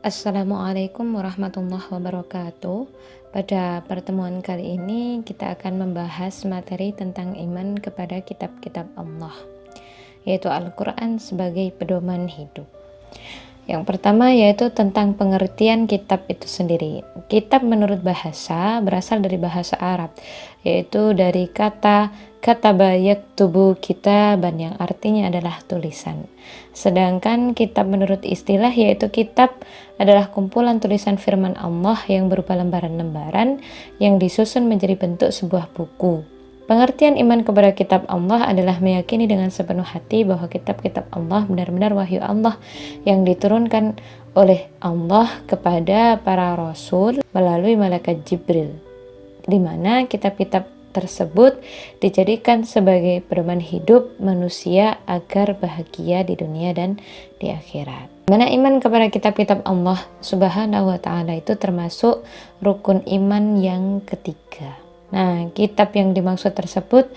Assalamualaikum warahmatullahi wabarakatuh. Pada pertemuan kali ini kita akan membahas materi tentang iman kepada kitab-kitab Allah, yaitu Al-Quran sebagai pedoman hidup. Yang pertama yaitu tentang pengertian kitab itu sendiri. Kitab menurut bahasa berasal dari bahasa Arab, yaitu dari kata kataba yaktubu kitaban yang artinya adalah tulisan. Sedangkan kitab menurut istilah yaitu kitab adalah kumpulan tulisan firman Allah yang berupa lembaran-lembaran yang disusun menjadi bentuk sebuah buku. Pengertian iman kepada kitab Allah adalah meyakini dengan sepenuh hati bahwa kitab-kitab Allah benar-benar wahyu Allah yang diturunkan oleh Allah kepada para rasul melalui malaikat Jibril, di mana kitab-kitab tersebut dijadikan sebagai pedoman hidup manusia agar bahagia di dunia dan di akhirat. Mana iman kepada kitab-kitab Allah Subhanahu wa Ta'ala itu termasuk rukun iman yang ketiga. Nah, kitab yang dimaksud tersebut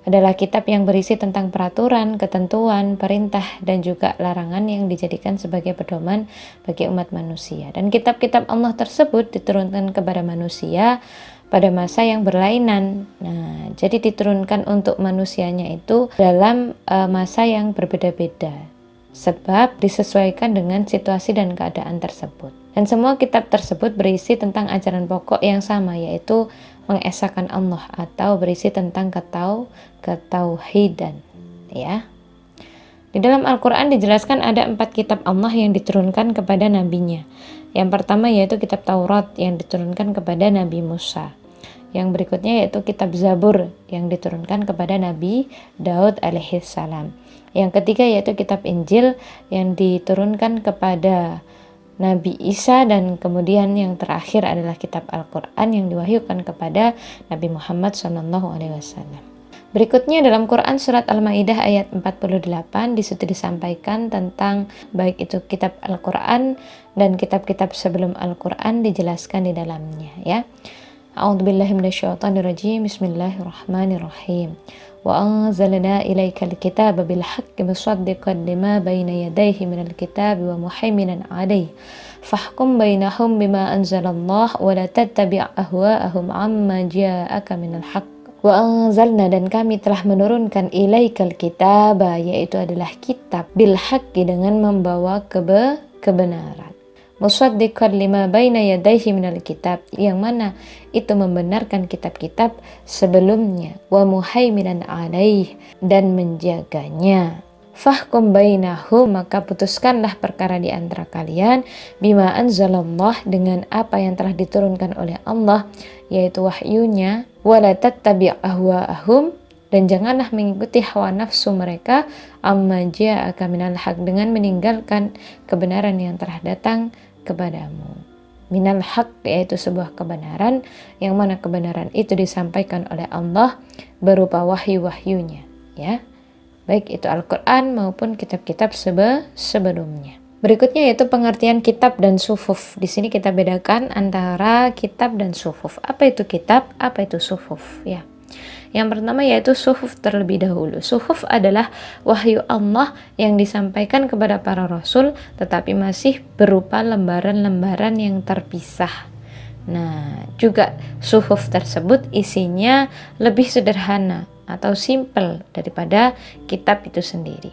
adalah kitab yang berisi tentang peraturan, ketentuan, perintah, dan juga larangan yang dijadikan sebagai pedoman bagi umat manusia. Dan kitab-kitab Allah tersebut diturunkan kepada manusia pada masa yang berlainan. Nah, jadi diturunkan untuk manusianya itu dalam masa yang berbeda-beda, sebab disesuaikan dengan situasi dan keadaan tersebut. Dan semua kitab tersebut berisi tentang ajaran pokok yang sama, yaitu mengesahkan Allah atau berisi tentang ketauhidan, ya. Di dalam Al-Quran dijelaskan ada 4 kitab Allah yang diturunkan kepada nabinya. Yang pertama yaitu kitab Taurat yang diturunkan kepada Nabi Musa. Yang berikutnya yaitu kitab Zabur yang diturunkan kepada Nabi Daud alaihissalam. Yang ketiga yaitu kitab Injil yang diturunkan kepada Nabi Isa, dan kemudian yang terakhir adalah kitab Al-Quran yang diwahyukan kepada Nabi Muhammad SAW. Berikutnya dalam Quran surat Al-Maidah ayat 48 disitu disampaikan tentang baik itu kitab Al-Quran dan kitab-kitab sebelum Al-Quran dijelaskan di dalamnya, ya. A'udzubillahi minasyaitonirrajim. Bismillahirrahmanirrahim. Wa anzalna ilaikal kitaba bil haqqi musaddiqan lima bayna yadayhi minal kitabi wa muhaiminan 'alaihi fahkum bainahum bima anzalallah wa la tattabi' ahwa'ahum 'amma ja'aka minal haqq. Wa anzalna, dan kami telah menurunkan ilaikal kitaba, yaitu adalah kitab, bil haqqi, dengan membawa kebenaran, musaddiqan lima baina yadayhi minal kitab, yang mana itu membenarkan kitab-kitab sebelumnya, wa muhaiminan alaih, dan menjaganya. Fahkum bainahum, maka putuskanlah perkara di antara kalian, bima anzalallah, dengan apa yang telah diturunkan oleh Allah, yaitu wahyunya, wala tattabi' ahwa'ahum, dan janganlah mengikuti hawa nafsu mereka, amma ja'aka minal haq, dengan meninggalkan kebenaran yang telah datang kepadamu. Minal haq, yaitu sebuah kebenaran yang mana kebenaran itu disampaikan oleh Allah berupa wahyu-wahyunya, ya, baik itu Al-Quran maupun kitab-kitab sebelumnya. Berikutnya yaitu pengertian kitab dan suhuf. Di sini kita bedakan antara kitab dan suhuf. Apa itu kitab? Apa itu suhuf? Ya. Yang pertama yaitu suhuf terlebih dahulu. Suhuf adalah wahyu Allah yang disampaikan kepada para rasul, tetapi masih berupa lembaran-lembaran yang terpisah. Nah, juga suhuf tersebut isinya lebih sederhana atau simple daripada kitab itu sendiri.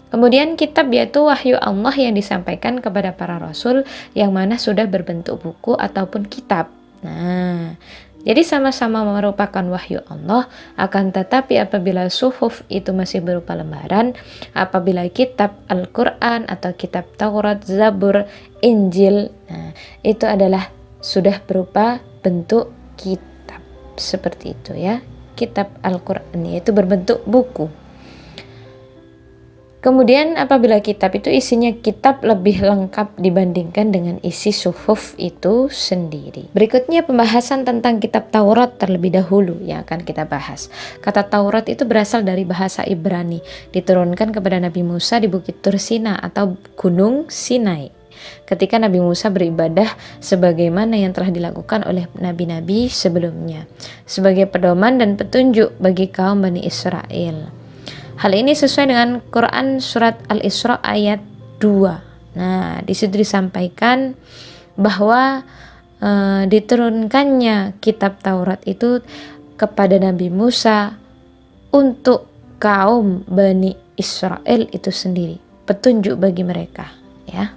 Kemudian kitab yaitu wahyu Allah yang disampaikan kepada para rasul yang mana sudah berbentuk buku ataupun kitab. Nah, jadi sama-sama merupakan wahyu Allah, akan tetapi apabila suhuf itu masih berupa lembaran, apabila kitab Al-Quran atau kitab Taurat, Zabur, Injil, nah, itu adalah sudah berupa bentuk kitab. Seperti itu, ya. Kitab Al-Quran yaitu berbentuk buku. Kemudian apabila kitab itu isinya kitab lebih lengkap dibandingkan dengan isi suhuf itu sendiri. Berikutnya pembahasan tentang kitab Taurat terlebih dahulu yang akan kita bahas. Kata Taurat itu berasal dari bahasa Ibrani, diturunkan kepada Nabi Musa di Bukit Tursina atau Gunung Sinai, ketika Nabi Musa beribadah sebagaimana yang telah dilakukan oleh nabi-nabi sebelumnya, sebagai pedoman dan petunjuk bagi kaum Bani Israel. Hal ini sesuai dengan Quran surat Al-Isra ayat 2. Nah, di situ disampaikan bahwa diturunkannya kitab Taurat itu kepada Nabi Musa untuk kaum Bani Israel itu sendiri, petunjuk bagi mereka, ya.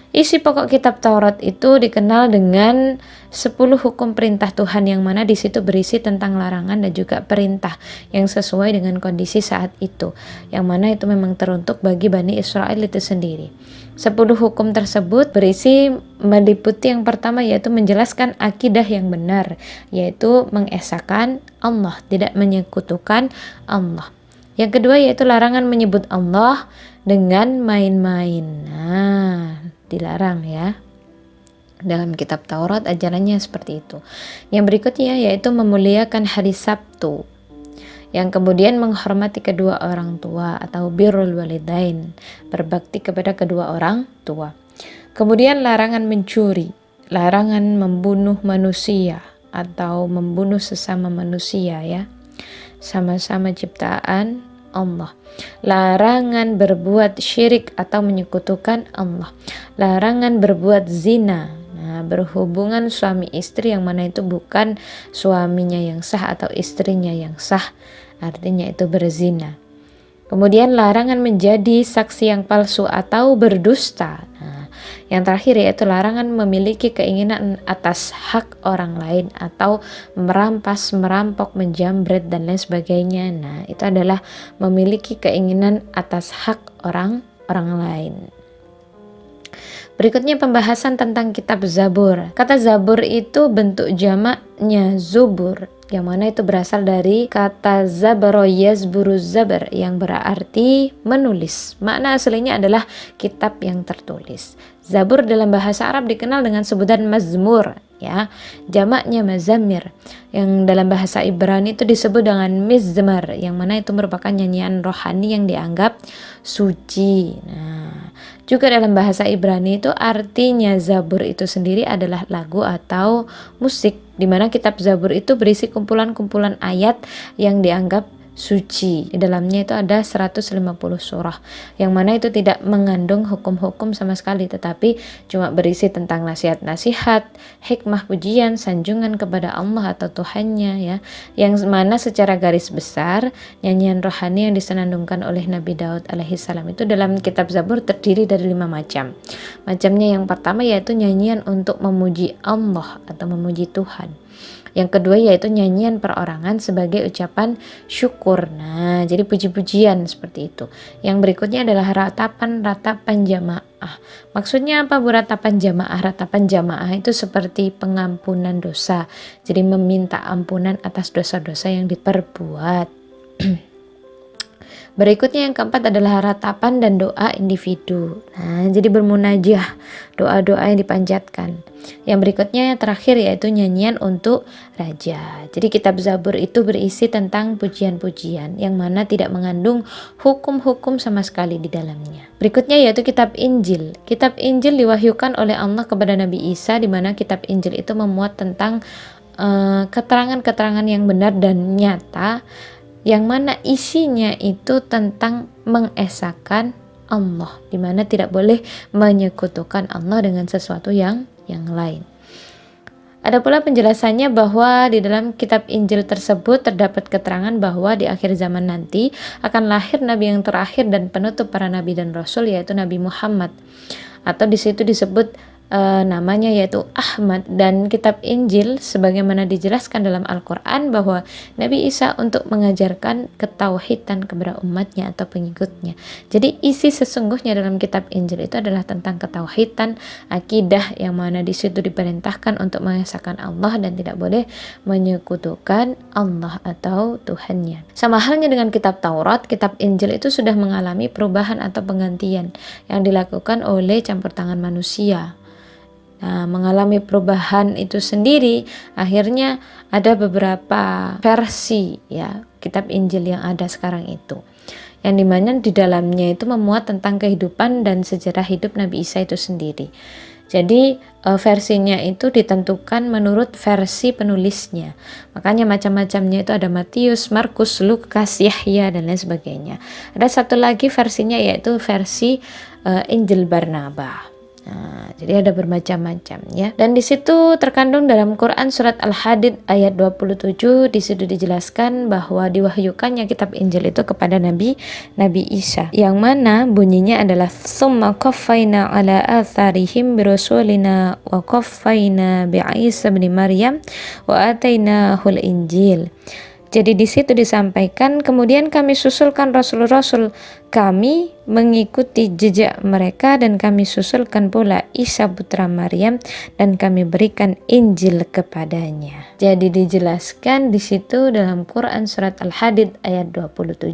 Isi pokok kitab Taurat itu dikenal dengan 10 hukum perintah Tuhan, yang mana di situ berisi tentang larangan dan juga perintah yang sesuai dengan kondisi saat itu, yang mana itu memang teruntuk bagi Bani Israel itu sendiri. 10 hukum tersebut berisi meliputi yang pertama yaitu menjelaskan akidah yang benar, yaitu mengesahkan Allah, tidak menyekutukan Allah. Yang kedua yaitu larangan menyebut Allah dengan main-main. Nah, dilarang ya. Dalam kitab Taurat ajarannya seperti itu. Yang berikutnya yaitu memuliakan hari Sabtu. Yang kemudian menghormati kedua orang tua atau birrul walidain, berbakti kepada kedua orang tua. Kemudian larangan mencuri, larangan membunuh manusia atau membunuh sesama manusia ya. Sama-sama ciptaan Allah. Larangan berbuat syirik atau menyekutukan Allah. Larangan berbuat zina. Nah, berhubungan suami istri yang mana itu bukan suaminya yang sah atau istrinya yang sah. Artinya itu berzina. Kemudian larangan menjadi saksi yang palsu atau berdusta. Nah, yang terakhir yaitu larangan memiliki keinginan atas hak orang lain atau merampas, merampok, menjamret dan lain sebagainya. Nah, itu adalah memiliki keinginan atas hak orang lain. Berikutnya pembahasan tentang kitab Zabur. Kata Zabur itu bentuk jamaknya Zubur, yang mana itu berasal dari kata zabaro yazburu zabar yang berarti menulis. Makna aslinya adalah kitab yang tertulis. Zabur dalam bahasa Arab dikenal dengan sebutan mazmur, ya, jamaknya mazamir, yang dalam bahasa Ibrani itu disebut dengan mizmar, yang mana itu merupakan nyanyian rohani yang dianggap suci. Nah, juga dalam bahasa Ibrani itu artinya Zabur itu sendiri adalah lagu atau musik, di mana kitab Zabur itu berisi kumpulan-kumpulan ayat yang dianggap suci. Di dalamnya itu ada 150 surah, yang mana itu tidak mengandung hukum-hukum sama sekali, tetapi cuma berisi tentang nasihat-nasihat, hikmah, pujian, sanjungan kepada Allah atau Tuhannya ya, yang mana secara garis besar nyanyian rohani yang disenandungkan oleh Nabi Daud alaihissalam itu dalam kitab Zabur terdiri dari 5 macam. Macamnya yang pertama yaitu nyanyian untuk memuji Allah atau memuji Tuhan. Yang kedua yaitu nyanyian perorangan sebagai ucapan syukur. Nah, jadi puji-pujian seperti itu. Yang berikutnya adalah ratapan jamaah. Maksudnya apa bu ratapan jamaah? Ratapan jamaah itu seperti pengampunan dosa. Jadi meminta ampunan atas dosa-dosa yang diperbuat. Berikutnya yang keempat adalah ratapan dan doa individu. Nah, jadi bermunajah, doa-doa yang dipanjatkan. Yang berikutnya yang terakhir yaitu nyanyian untuk raja. Jadi kitab Zabur itu berisi tentang pujian-pujian yang mana tidak mengandung hukum-hukum sama sekali di dalamnya. Berikutnya yaitu kitab Injil. Kitab Injil diwahyukan oleh Allah kepada Nabi Isa, di mana kitab Injil itu memuat tentang keterangan-keterangan yang benar dan nyata, yang mana isinya itu tentang mengesahkan Allah, di mana tidak boleh menyekutukan Allah dengan sesuatu yang lain. Ada pula penjelasannya bahwa di dalam kitab Injil tersebut terdapat keterangan bahwa di akhir zaman nanti akan lahir nabi yang terakhir dan penutup para nabi dan rasul, yaitu Nabi Muhammad, atau di situ disebut namanya yaitu Ahmad. Dan kitab Injil sebagaimana dijelaskan dalam Al-Quran bahwa Nabi Isa untuk mengajarkan ketauhidan kepada umatnya atau pengikutnya. Jadi isi sesungguhnya dalam kitab Injil itu adalah tentang ketauhidan, akidah, yang mana di situ diperintahkan untuk mengesahkan Allah dan tidak boleh menyekutukan Allah atau Tuhannya. Sama halnya dengan kitab Taurat, kitab Injil itu sudah mengalami perubahan atau penggantian yang dilakukan oleh campur tangan manusia. Nah, mengalami perubahan itu sendiri, akhirnya ada beberapa versi ya kitab Injil yang ada sekarang itu, yang dimana di dalamnya itu memuat tentang kehidupan dan sejarah hidup Nabi Isa itu sendiri. Jadi versinya itu ditentukan menurut versi penulisnya. Makanya macam-macamnya itu ada Matius, Markus, Lukas, Yahya dan lain sebagainya. Ada satu lagi versinya yaitu versi Injil Barnaba. Nah, jadi ada bermacam-macam ya. Dan di situ terkandung dalam Quran surat Al-Hadid ayat 27, di situ dijelaskan bahwa diwahyukannya kitab Injil itu kepada Nabi Isa, yang mana bunyinya adalah tsumma qaffayna ala atharihim birusulina wa qaffayna bi Isa bin Maryam wa atainahul Injil. Jadi di situ disampaikan, kemudian kami susulkan rasul-rasul kami mengikuti jejak mereka, dan kami susulkan pula Isa putra Maryam dan kami berikan Injil kepadanya. Jadi dijelaskan di situ dalam Quran surat Al-Hadid ayat 27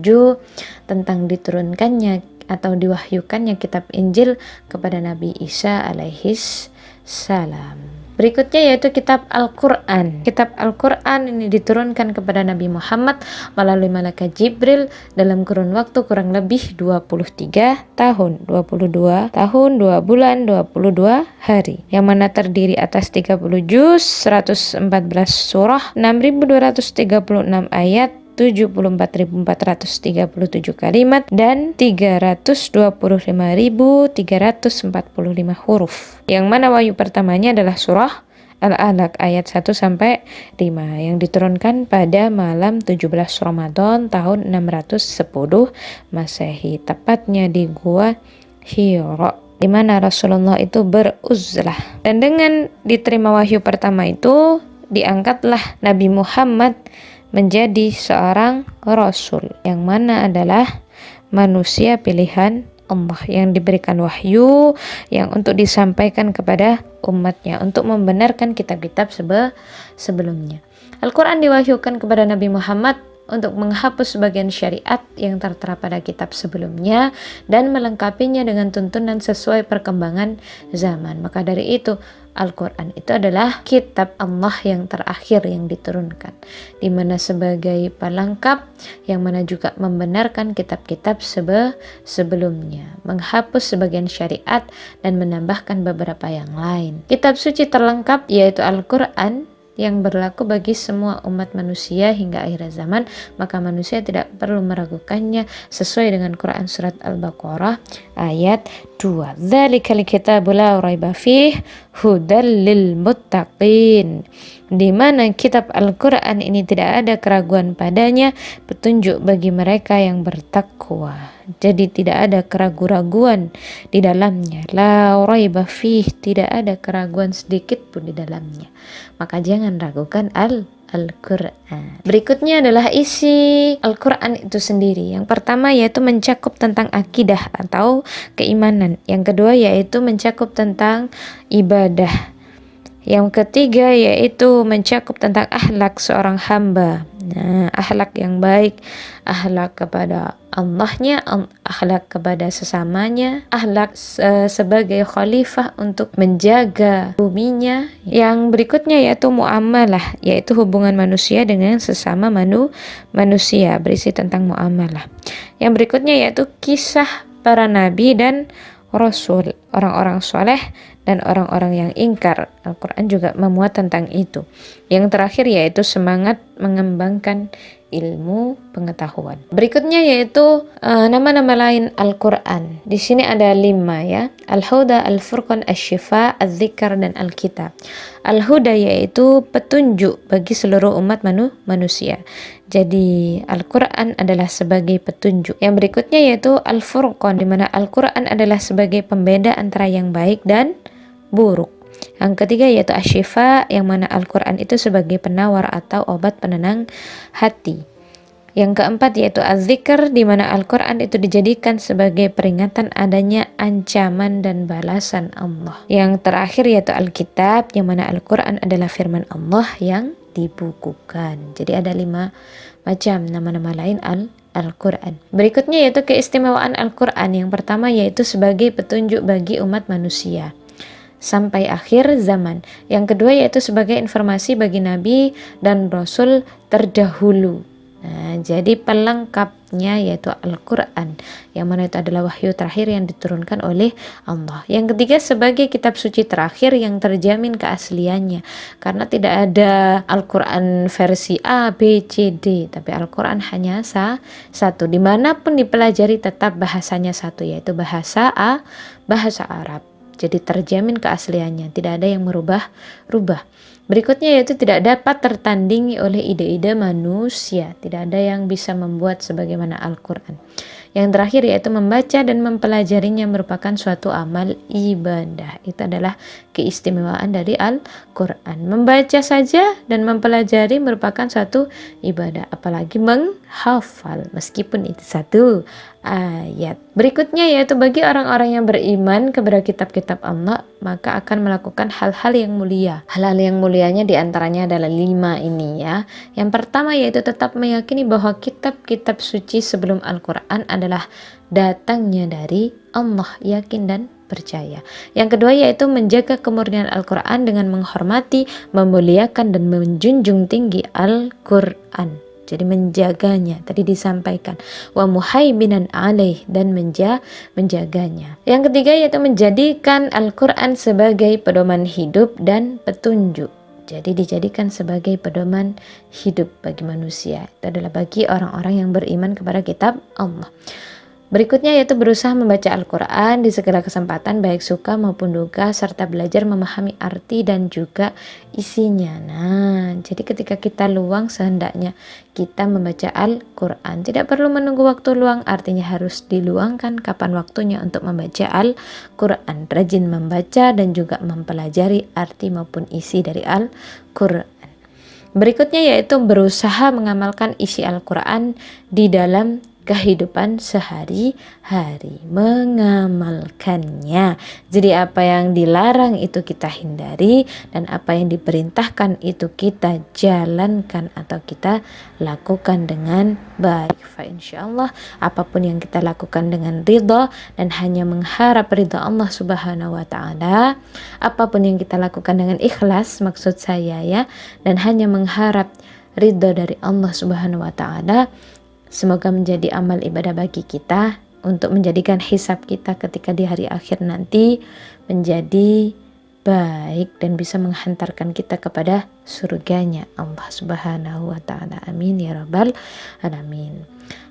tentang diturunkannya atau diwahyukannya kitab Injil kepada Nabi Isa alaihis salam. Berikutnya yaitu kitab Al-Quran. Kitab Al-Quran ini diturunkan kepada Nabi Muhammad melalui malaikat Jibril dalam kurun waktu kurang lebih 23 tahun, 22 tahun, 2 bulan, 22 hari, yang mana terdiri atas 30 juz, 114 surah, 6.236 ayat, 74.437 kalimat, dan 325.345 huruf. Yang mana wahyu pertamanya adalah surah Al-Alaq ayat 1-5 yang diturunkan pada malam 17 Ramadan tahun 610 Masehi, tepatnya di Gua Hira, di mana Rasulullah itu beruzlah. Dan dengan diterima wahyu pertama itu, diangkatlah Nabi Muhammad menjadi seorang rasul, yang mana adalah manusia pilihan Allah yang diberikan wahyu yang untuk disampaikan kepada umatnya untuk membenarkan kitab-kitab sebelumnya. Al-Quran diwahyukan kepada Nabi Muhammad untuk menghapus sebagian syariat yang tertera pada kitab sebelumnya dan melengkapinya dengan tuntunan sesuai perkembangan zaman. Maka dari itu Al-Quran itu adalah kitab Allah yang terakhir yang diturunkan, di mana sebagai pelengkap yang mana juga membenarkan kitab-kitab sebelumnya, menghapus sebagian syariat dan menambahkan beberapa yang lain. Kitab suci terlengkap yaitu Al-Quran yang berlaku bagi semua umat manusia hingga akhir zaman, maka manusia tidak perlu meragukannya sesuai dengan Quran surat Al-Baqarah ayat 2. Dzalikal kitabu la raiba fih hudal lil muttaqin. Di mana kitab Al-Quran ini tidak ada keraguan padanya, petunjuk bagi mereka yang bertakwa. Jadi tidak ada keraguan-raguan di dalamnya. La raiba fih, tidak ada keraguan sedikit pun di dalamnya. Maka jangan ragukan Al-Quran. Berikutnya adalah isi Al-Quran itu sendiri. Yang pertama yaitu mencakup tentang akidah atau keimanan. Yang kedua yaitu mencakup tentang ibadah. Yang ketiga yaitu mencakup tentang akhlak seorang hamba. Nah, akhlak yang baik, akhlak kepada Allahnya, akhlak kepada sesamanya, akhlak sebagai khalifah untuk menjaga buminya. Yang berikutnya yaitu muamalah, yaitu hubungan manusia dengan sesama manusia, berisi tentang muamalah. Yang berikutnya yaitu kisah para nabi dan rasul, orang-orang soleh dan orang-orang yang ingkar. Al-Quran juga memuat tentang itu. Yang terakhir yaitu semangat mengembangkan ilmu pengetahuan. Berikutnya yaitu nama-nama lain Al-Quran. Di sini ada 5 ya. Al-Huda, Al-Furqan, Asy-Syifa, Adz-Dzikr, dan Al-Kitab. Al-Huda yaitu petunjuk bagi seluruh umat manusia. Jadi Al-Quran adalah sebagai petunjuk. Yang berikutnya yaitu Al-Furqan, di mana Al-Quran adalah sebagai pembeda antara yang baik dan buruk. Yang ketiga yaitu Asy-Syifa, yang mana Al-Quran itu sebagai penawar atau obat penenang hati. Yang keempat yaitu Az-Dzikr, di mana Al-Quran itu dijadikan sebagai peringatan adanya ancaman dan balasan Allah. Yang terakhir yaitu Al-Kitab, yang mana Al-Quran adalah firman Allah yang dibukukan. Jadi ada 5 macam nama-nama lain Al-Quran. Berikutnya yaitu keistimewaan Al-Quran. Yang pertama yaitu sebagai petunjuk bagi umat manusia sampai akhir zaman. Yang kedua yaitu sebagai informasi bagi nabi dan rasul terdahulu. Nah, jadi pelengkapnya yaitu Al-Quran, yang mana itu adalah wahyu terakhir yang diturunkan oleh Allah. Yang ketiga, sebagai kitab suci terakhir yang terjamin keasliannya, karena tidak ada Al-Quran versi A, B, C, D, tapi Al-Quran hanya satu. Dimanapun dipelajari tetap bahasanya satu, yaitu bahasa Arab. Jadi terjamin keasliannya, tidak ada yang merubah-rubah. Berikutnya yaitu tidak dapat tertandingi oleh ide-ide manusia. Tidak ada yang bisa membuat sebagaimana Al-Quran. Yang terakhir yaitu membaca dan mempelajarinya merupakan suatu amal ibadah. Itu adalah keistimewaan dari Al-Quran. Membaca saja dan mempelajari merupakan suatu ibadah. Apalagi menghafal meskipun itu satu ayat. Berikutnya yaitu bagi orang-orang yang beriman kepada kitab-kitab Allah, maka akan melakukan hal-hal yang mulia. Hal-hal yang mulianya diantaranya adalah 5 ini ya. Yang pertama yaitu tetap meyakini bahwa kitab-kitab suci sebelum Al-Quran adalah datangnya dari Allah, yakin dan percaya. Yang kedua yaitu menjaga kemurnian Al-Quran dengan menghormati, memuliakan dan menjunjung tinggi Al-Quran. Jadi menjaganya, tadi disampaikan wa muhaiminan alaih, dan menjaganya. Yang ketiga yaitu menjadikan Al-Quran sebagai pedoman hidup dan petunjuk. Jadi dijadikan sebagai pedoman hidup bagi manusia. Itu adalah bagi orang-orang yang beriman kepada kitab Allah. Berikutnya yaitu berusaha membaca Al-Quran di segala kesempatan, baik suka maupun duka, serta belajar memahami arti dan juga isinya. Nah, jadi ketika kita luang sehendaknya kita membaca Al-Quran. Tidak perlu menunggu waktu luang, artinya harus diluangkan kapan waktunya untuk membaca Al-Quran. Rajin membaca dan juga mempelajari arti maupun isi dari Al-Quran. Berikutnya yaitu berusaha mengamalkan isi Al-Quran di dalam kehidupan sehari-hari, mengamalkannya. Jadi apa yang dilarang itu kita hindari, dan apa yang diperintahkan itu kita jalankan atau kita lakukan dengan baik. Fa insyaallah apapun yang kita lakukan dengan ridha dan hanya mengharap ridha Allah Subhanahu wa taala, apapun yang kita lakukan dengan ikhlas, maksud saya ya, dan hanya mengharap ridha dari Allah Subhanahu wa taala, semoga menjadi amal ibadah bagi kita untuk menjadikan hisab kita ketika di hari akhir nanti menjadi baik dan bisa menghantarkan kita kepada surganya Allah Subhanahu wa taala. Amin ya rabbal alamin.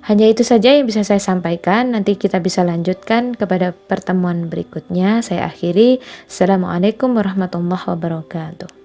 Hanya itu saja yang bisa saya sampaikan. Nanti kita bisa lanjutkan kepada pertemuan berikutnya. Saya akhiri. Assalamualaikum warahmatullahi wabarakatuh.